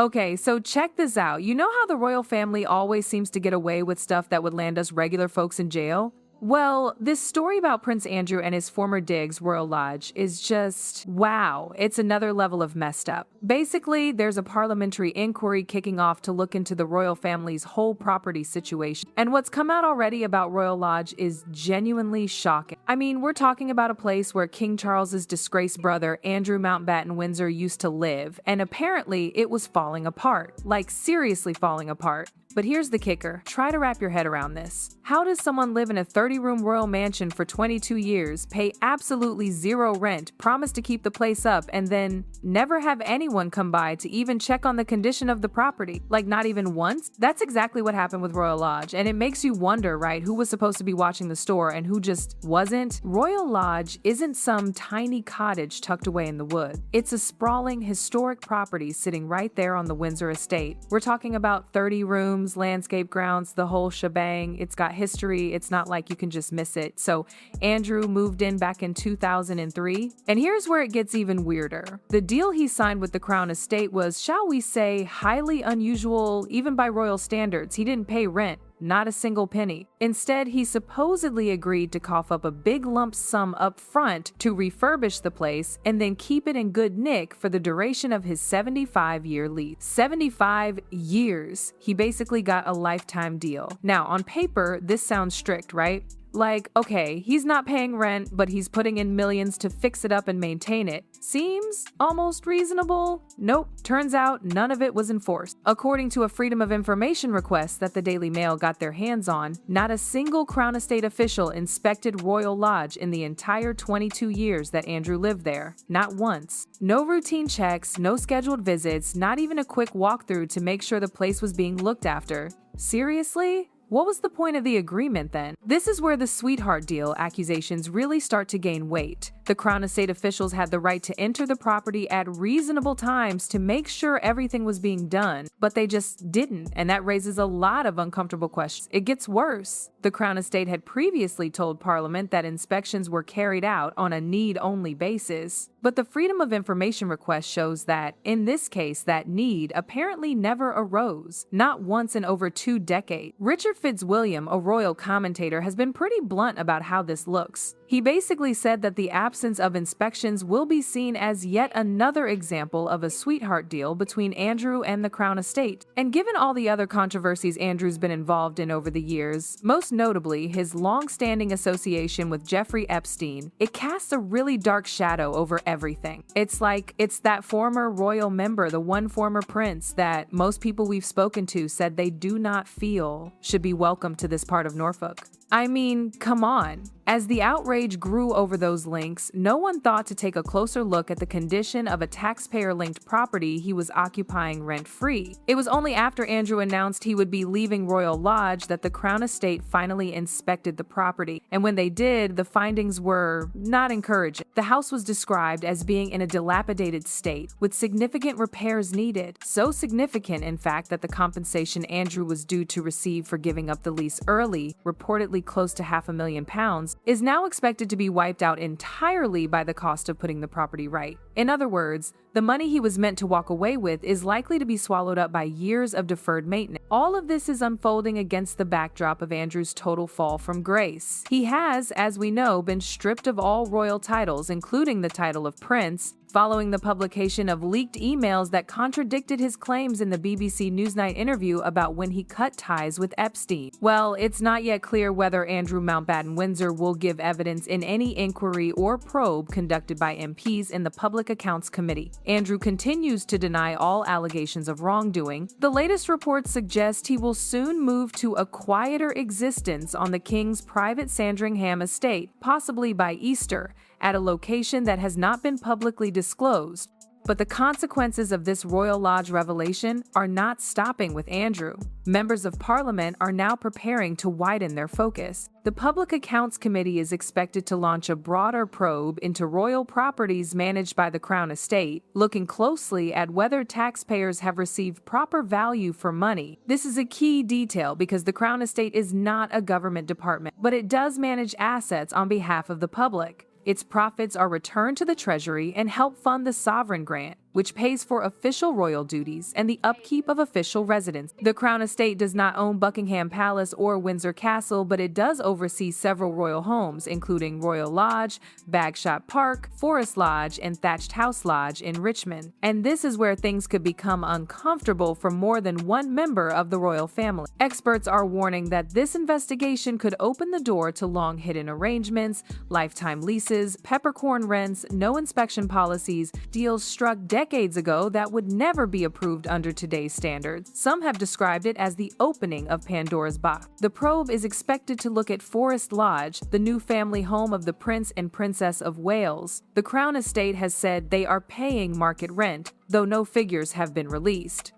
Okay, so check this out. You know how the royal family always seems to get away with stuff that would land us regular folks in jail? Well, this story about Prince Andrew and his former digs, Royal Lodge, is just wow. It's another level of messed up. Basically, there's a parliamentary inquiry kicking off to look into the royal family's whole property situation. And what's come out already about Royal Lodge is genuinely shocking. I mean, we're talking about a place where King Charles's disgraced brother, Andrew Mountbatten Windsor, used to live, and apparently it was falling apart. Like, seriously falling apart. But here's the kicker. Try to wrap your head around this. How does someone live in a 30-room royal mansion for 22 years, pay absolutely zero rent, promise to keep the place up, and then never have anyone come by to even check on the condition of the property? Like, not even once? That's exactly what happened with Royal Lodge, and it makes you wonder, right, who was supposed to be watching the store and who just wasn't? Royal Lodge isn't some tiny cottage tucked away in the wood. It's a sprawling, historic property sitting right there on the Windsor estate. We're talking about 30 rooms, landscape grounds, the whole shebang. It's got history. It's not like you can just miss it. So Andrew moved in back in 2003. And here's where it gets even weirder. The deal he signed with the Crown Estate was, shall we say, highly unusual, even by royal standards. He didn't pay rent. Not a single penny. Instead, he supposedly agreed to cough up a big lump sum up front to refurbish the place and then keep it in good nick for the duration of his 75-year lease. 75 years. He basically got a lifetime deal. Now, on paper, this sounds strict, right? Like, okay, he's not paying rent, but he's putting in millions to fix it up and maintain it. Seems almost reasonable? Nope, turns out none of it was enforced. According to a Freedom of Information request that the Daily Mail got their hands on, not a single Crown Estate official inspected Royal Lodge in the entire 22 years that Andrew lived there. Not once. No routine checks, no scheduled visits, not even a quick walkthrough to make sure the place was being looked after. Seriously? What was the point of the agreement then? This is where the sweetheart deal accusations really start to gain weight. The Crown Estate officials had the right to enter the property at reasonable times to make sure everything was being done, but they just didn't, and that raises a lot of uncomfortable questions. It gets worse. The Crown Estate had previously told Parliament that inspections were carried out on a need-only basis, but the Freedom of Information request shows that, in this case, that need apparently never arose, not once in over 2 decades. Richard Fitzwilliam, a royal commentator, has been pretty blunt about how this looks. He basically said that the absence of inspections will be seen as yet another example of a sweetheart deal between Andrew and the Crown Estate. And given all the other controversies Andrew's been involved in over the years, most notably his long-standing association with Jeffrey Epstein, it casts a really dark shadow over everything. It's like it's that former royal member, the one former prince that most people we've spoken to said they do not feel should be welcome to this part of Norfolk. I mean, come on. As the outrage grew over those links, no one thought to take a closer look at the condition of a taxpayer-linked property he was occupying rent-free. It was only after Andrew announced he would be leaving Royal Lodge that the Crown Estate finally inspected the property, and when they did, the findings were not encouraging. The house was described as being in a dilapidated state, with significant repairs needed. So significant, in fact, that the compensation Andrew was due to receive for giving up the lease early, reportedly close to £500,000, is now expected to be wiped out entirely by the cost of putting the property right. In other words, the money he was meant to walk away with is likely to be swallowed up by years of deferred maintenance. All of this is unfolding against the backdrop of Andrew's total fall from grace. He has, as we know, been stripped of all royal titles, including the title of prince, following the publication of leaked emails that contradicted his claims in the BBC Newsnight interview about when he cut ties with Epstein. Well, it's not yet clear whether Andrew Mountbatten Windsor will give evidence in any inquiry or probe conducted by MPs in the Public Accounts Committee. Andrew continues to deny all allegations of wrongdoing. The latest reports suggest he will soon move to a quieter existence on the King's private Sandringham estate, possibly by Easter, at a location that has not been publicly disclosed. But the consequences of this Royal Lodge revelation are not stopping with Andrew. Members of Parliament are now preparing to widen their focus. The Public Accounts Committee is expected to launch a broader probe into royal properties managed by the Crown Estate, looking closely at whether taxpayers have received proper value for money. This is a key detail because the Crown Estate is not a government department, but it does manage assets on behalf of the public. Its profits are returned to the Treasury and help fund the sovereign grant. which pays for official royal duties and the upkeep of official residence. The Crown Estate does not own Buckingham Palace or Windsor Castle, but it does oversee several royal homes, including Royal Lodge, Bagshot Park, Forest Lodge, and Thatched House Lodge in Richmond. And this is where things could become uncomfortable for more than one member of the royal family. Experts are warning that this investigation could open the door to long-hidden arrangements, lifetime leases, peppercorn rents, no inspection policies, deals struck decades ago that would never be approved under today's standards. Some have described it as the opening of Pandora's box. The probe is expected to look at Forest Lodge, the new family home of the Prince and Princess of Wales. The Crown Estate has said they are paying market rent, though no figures have been released.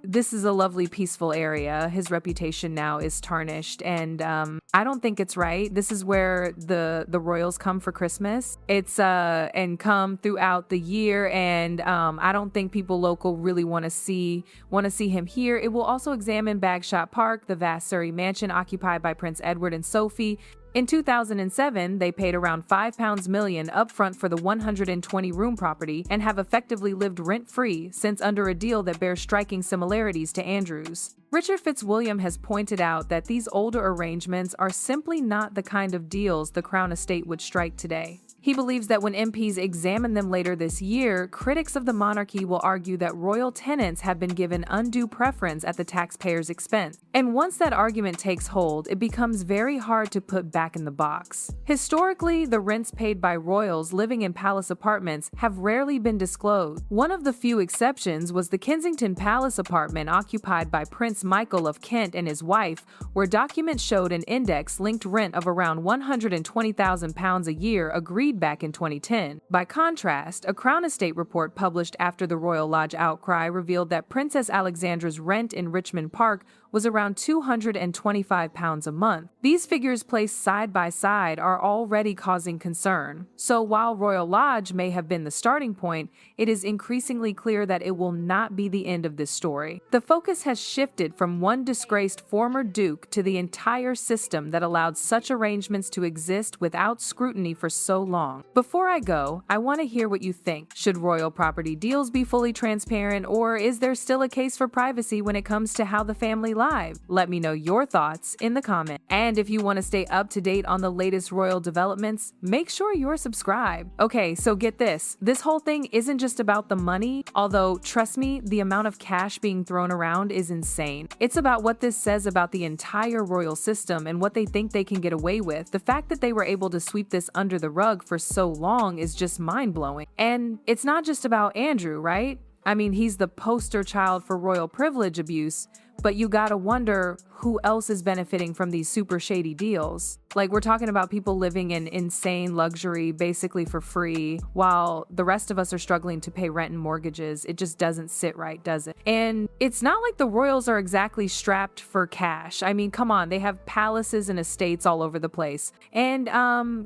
This is a lovely, peaceful area. His reputation now is tarnished, and I don't think it's right. This is where the royals come for Christmas. It's and come throughout the year, and I don't think people local really want to see him here. It will also examine Bagshot Park, the vast Surrey mansion occupied by Prince Edward and Sophie. In 2007, they paid around £5 million upfront for the 120-room property and have effectively lived rent-free since under a deal that bears striking similarities to Andrew's. Richard Fitzwilliam has pointed out that these older arrangements are simply not the kind of deals the Crown Estate would strike today. He believes that when MPs examine them later this year, critics of the monarchy will argue that royal tenants have been given undue preference at the taxpayer's expense. And once that argument takes hold, it becomes very hard to put back in the box. Historically, the rents paid by royals living in palace apartments have rarely been disclosed. One of the few exceptions was the Kensington Palace apartment occupied by Prince Michael of Kent and his wife, where documents showed an index-linked rent of around £120,000 a year agreed back in 2010. By contrast, a Crown Estate report published after the Royal Lodge outcry revealed that Princess Alexandra's rent in Richmond Park was around £225 a month. These figures placed side by side are already causing concern. So while Royal Lodge may have been the starting point, it is increasingly clear that it will not be the end of this story. The focus has shifted from one disgraced former duke to the entire system that allowed such arrangements to exist without scrutiny for so long. Before I go, I want to hear what you think. Should royal property deals be fully transparent, or is there still a case for privacy when it comes to how the family lives? Let me know your thoughts in the comments. And if you want to stay up to date on the latest royal developments, make sure you're subscribed. Okay, so get this. This whole thing isn't just about the money, although trust me, the amount of cash being thrown around is insane. It's about what this says about the entire royal system and what they think they can get away with. The fact that they were able to sweep this under the rug for so long is just mind-blowing. And it's not just about Andrew, right? I mean, he's the poster child for royal privilege abuse, but you gotta wonder who else is benefiting from these super shady deals. Like, we're talking about people living in insane luxury basically for free, while the rest of us are struggling to pay rent and mortgages. It just doesn't sit right, does it? And it's not like the royals are exactly strapped for cash. I mean, come on, they have palaces and estates all over the place. And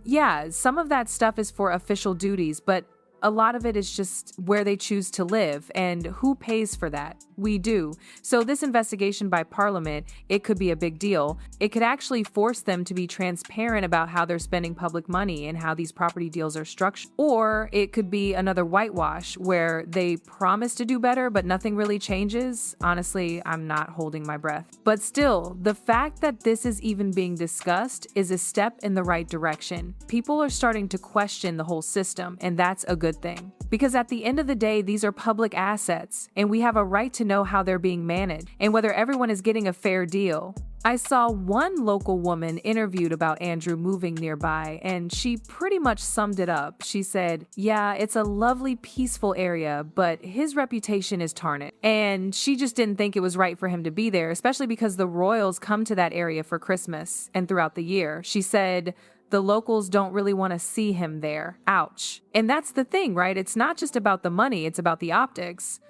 yeah, some of that stuff is for official duties, but a lot of it is just where they choose to live, and who pays for that? We do. So this investigation by Parliament, it could be a big deal. It could actually force them to be transparent about how they're spending public money and how these property deals are structured. Or it could be another whitewash where they promise to do better, but nothing really changes. Honestly, I'm not holding my breath. But still, the fact that this is even being discussed is a step in the right direction. People are starting to question the whole system, and that's a good thing. Because at the end of the day, these are public assets, and we have a right to know how they're being managed and whether everyone is getting a fair deal. I saw one local woman interviewed about Andrew moving nearby, and she pretty much summed it up. She said, yeah, it's a lovely, peaceful area, but his reputation is tarnished. And she just didn't think it was right for him to be there, especially because the royals come to that area for Christmas and throughout the year. She said, the locals don't really want to see him there. Ouch. And that's the thing, right? It's not just about the money, it's about the optics.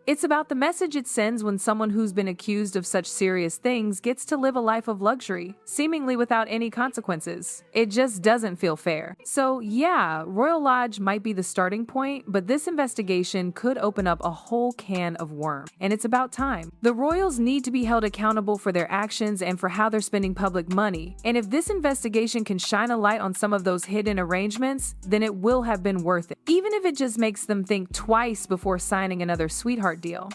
It's about the message it sends when someone who's been accused of such serious things gets to live a life of luxury, seemingly without any consequences. It just doesn't feel fair. So yeah, Royal Lodge might be the starting point, but this investigation could open up a whole can of worms. And it's about time. The royals need to be held accountable for their actions and for how they're spending public money. And if this investigation can shine a light on some of those hidden arrangements, then it will have been worth it. Even if it just makes them think twice before signing another sweetheart deal.